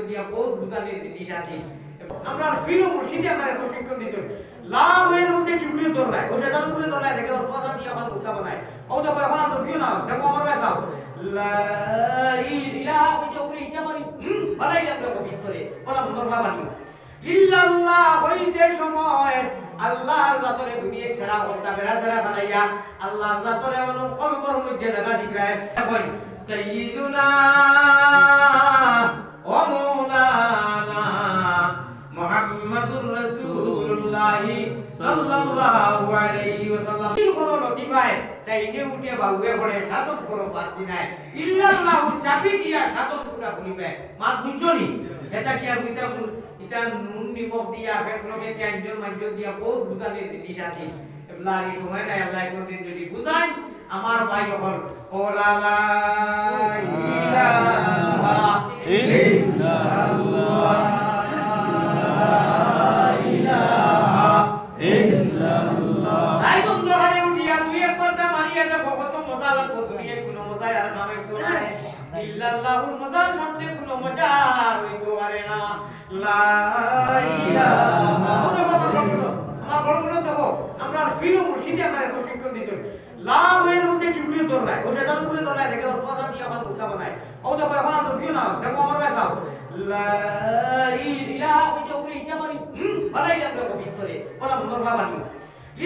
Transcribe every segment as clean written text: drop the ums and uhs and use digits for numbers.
দিয়া বহুত বুঝানির জিনিস আছে আমরা প্রিয় মুর্শিদে আমরা প্রশিক্ষণ দিতে লাভ এর মধ্যে কি ঘুরে দৌড়ায় ওই জায়গাটা ঘুরে দৌড়ায় দেখে ওসমানা দিয়ে আমার বুঝা বানায় ও দেখো এখন আর তো প্রিয় না দেখো আমার কাছে লা ইলাহা ওই যে উপরে ইটা মারি ভালাই আমরা ভিতরে বলা নরমা বানি ইল্লাল্লাহ হইতে সময় আল্লাহর জাতরে দুনিয়া ছাড়া হতা বেরা ছাড়া ফালাইয়া আল্লাহর জাতরে অনু কলবর মধ্যে লাগা দিকরায় কই সাইয়্যিদুনা ওয়া মাওলানা মুহাম্মাদুর রাসূলুল্লাহ সাল্লাল্লাহু আলাইহি ওয়াসাল্লাম কি করো লতিফায় তাই ইনে উঠে বাউয়ে পড়ে সাতত করো পাচ্ছি না ইল্লাল্লাহ চাবি দিয়া সাতত পুরা খুলিবে মা বুঝছনি এটা কি আর বুঝতা এটা নুন নিমক দিয়া পেট্রোকে ত্যাঞ্জন মাঞ্জন দিয়া বহুত বুঝানির জিনিস আছে এগুলা এই সময় নাই আল্লাহ কোনদিন যদি বুঝায় আমার ভাই হল ও লা লা ইলাহা ইল্লাল্লাহ ইলাহা ইল্লাল্লাহ তাই তো দোহারে উঠিয়া তুই একবারটা মারিয়া দেখো কত মজা লাগবে দুনিয়ায় কোনো মজা আর নামে তো নাই ইল্লাল্লাহুর মজার সামনে কোনো মজা হইতো পারে না লা ইলাহা আমার বড়গুলো দেখো আমরা প্রিয় মুর্শিদে আমরা প্রশিক্ষণ দিতে লাভ এর মধ্যে কি ঘুরে দৌড়ায় ওই জায়গাটা ঘুরে দৌড়ায় দেখে ওসমানা দিয়ে আমার বুঝা বানায় ও দেখো এখন আর তো প্রিয় না দেখো আমার কাছে লা ইলাহা ওই যে উপরে ইটা মারি ভালাই আমরা ভিতরে বলা নরমা বানি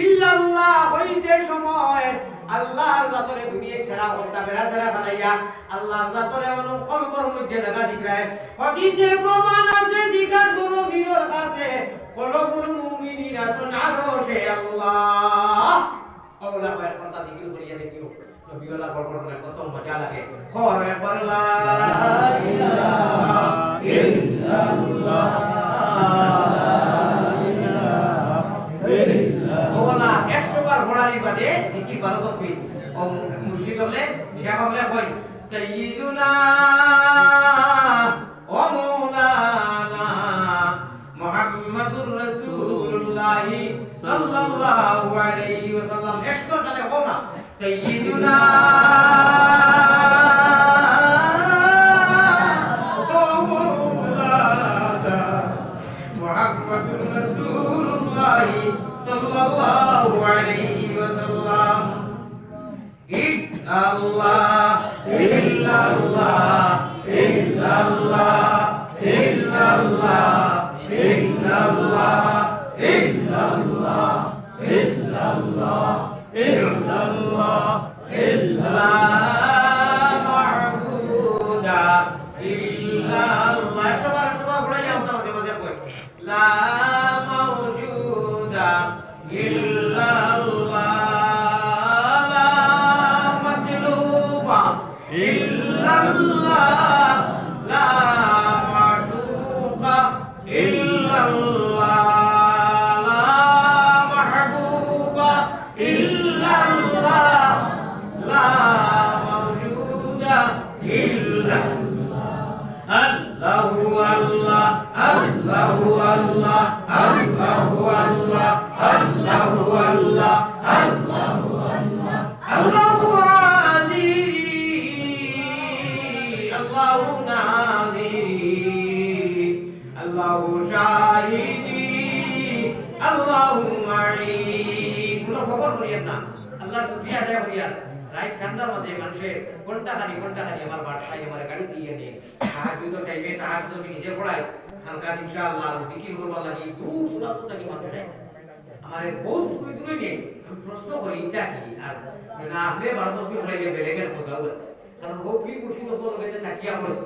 ইল্লাল্লাহ হইতে সময় আল্লাহর জাতরে দুনিয়া ছাড়া হতা বেরা ছাড়া ফালাইয়া আল্লাহর জাতরে অনু কলবর মধ্যে লাগা দিকরায় হাদিসে প্রমাণ আছে জিগার কোন বীরের কাছে কলবুল মুমিনিনা তুনআরশে আল্লাহ ওলা ভাই কথা জিকির করিয়া দেখিও নবীওয়ালা বলবলে কত মজা লাগে খরে বলা ইলাহা ইল্লাল্লাহ ওলা 100 বার ঘোড়ারি বাদে দেখি ভালো তো কই ও মুর্শিদ হলে শেখ হলে কই সাইয়্যিদুনা ওয়া মাওলানা মুহাম্মাদুর রাসূলুল্লাহ সাল্লাল্লাহু আলাইহি ওয়াসাল্লাম 100 টানে কও না সাইয়্যিদুনা ওয়া মাওলানা মুহাম্মাদুর রাসূলুল্লাহ sallallahu alaihi wasallam illallah illallah illallah illallah illallah illallah illallah illallah illallah ma'buda illallah সবার ঘোড়াই আমরা মাঝে মাঝে কই লা illallah la matluba illallah la mashuqa illallah la mahbuba illallah la mawjuda illallah Allahu Allah Allahu Allah Allahu Allah Allahu Allah Allahu Allah Allahu aziri Allahu naziri Allahu shahidi Allahu ma'i কোন খবর করিয়েন না আল্লাহ শুকরিয়া আদায় করিয়া right ঠান্ডার মধ্যে মানুষে ঘন্টা খানি আমার বাসায় আমার গাড়ি দিয়ে নিয়ে তাহাজ্জুদ টাইমে তাহাজ্জুদ নিজে পড়াই হালকা ইনশাআল্লাহ জিকির করবার লাগি খুব সুরাত থাকি মানুষে আমার বহুত দূরে নেই আমি প্রশ্ন করি এটা কি আর না আপনি 12 তসবিহ হয়ে গেলে বেলেগের কথা আছে কারণ ও কি মুর্শিদ ওসমান লগে তাকিয়া পড়েছে